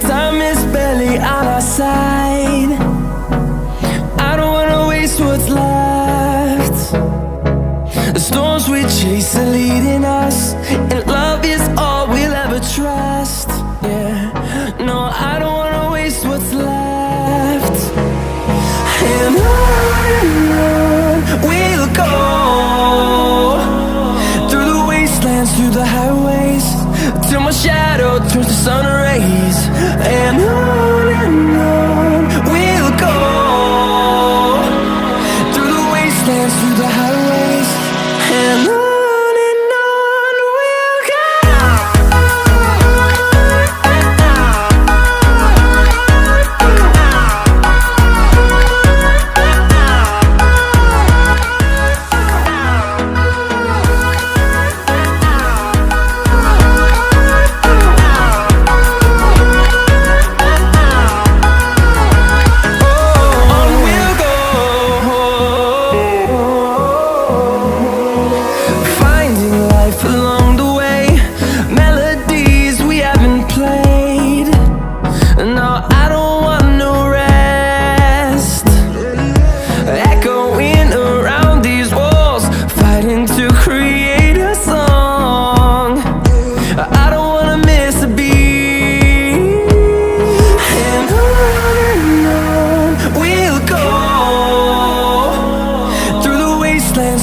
Time is barely on our side. I don't wanna waste what's left. The storms we chase are leading us, and love is all we'll ever trust. Yeah, no, I don't wanna waste what's left. And on we'll go, through the wastelands, through the highways, till my shadow turns to sun rays. And on we'll go, through the wastelands, through the highways, and on we'll go.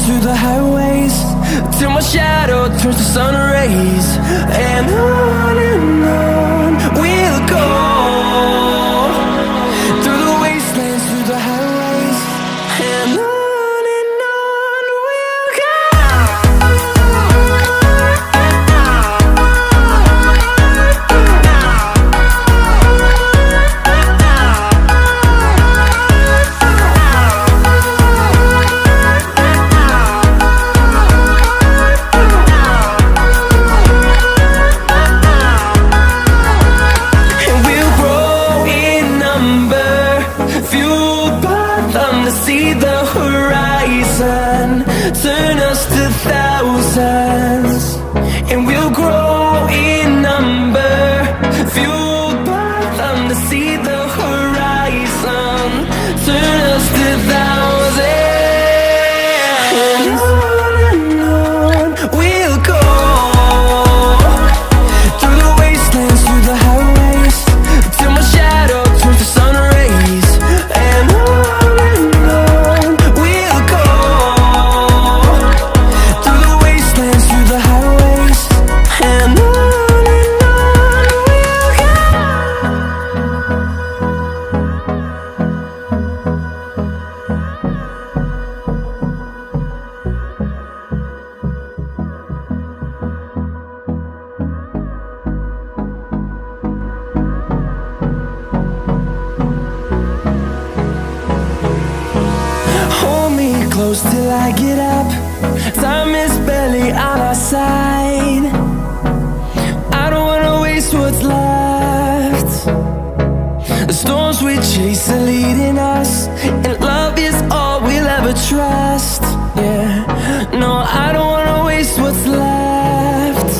Through the highways, till my shadow turns to sun rays. And on we'll go, through the wastelands, through the highways, and on we'll go. To see the horizon turn us to thousands, and we'll grow in number, fueled by them. To see the horizon turn us to thousands, and on we'll go, through the wastelands, through the highways, till my shadow turns to sun rays. And close till I get up. Time is barely on our side. I don't wanna waste what's left. The storms we chase are leading us, and love is all we'll ever trust. Yeah, no, I don't wanna waste what's left.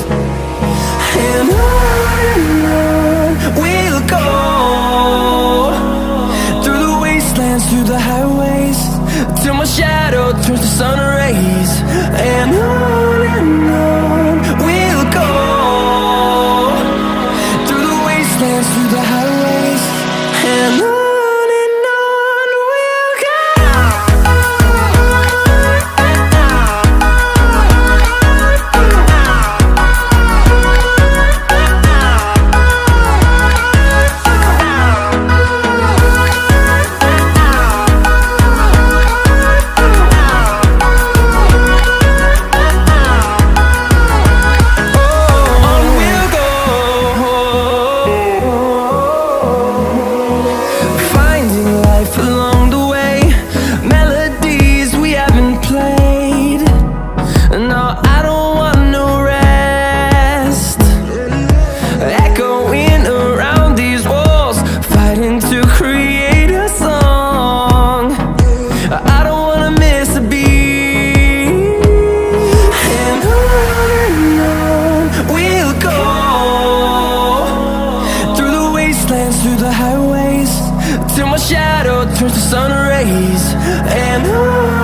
And on we'll go, through the wastelands, through the highways, till my shadow turns to sun rays. And on we'll go, through the wastelands, through the highways, and on. We'll go. dance through the highways till my shadow turns to sun rays. And on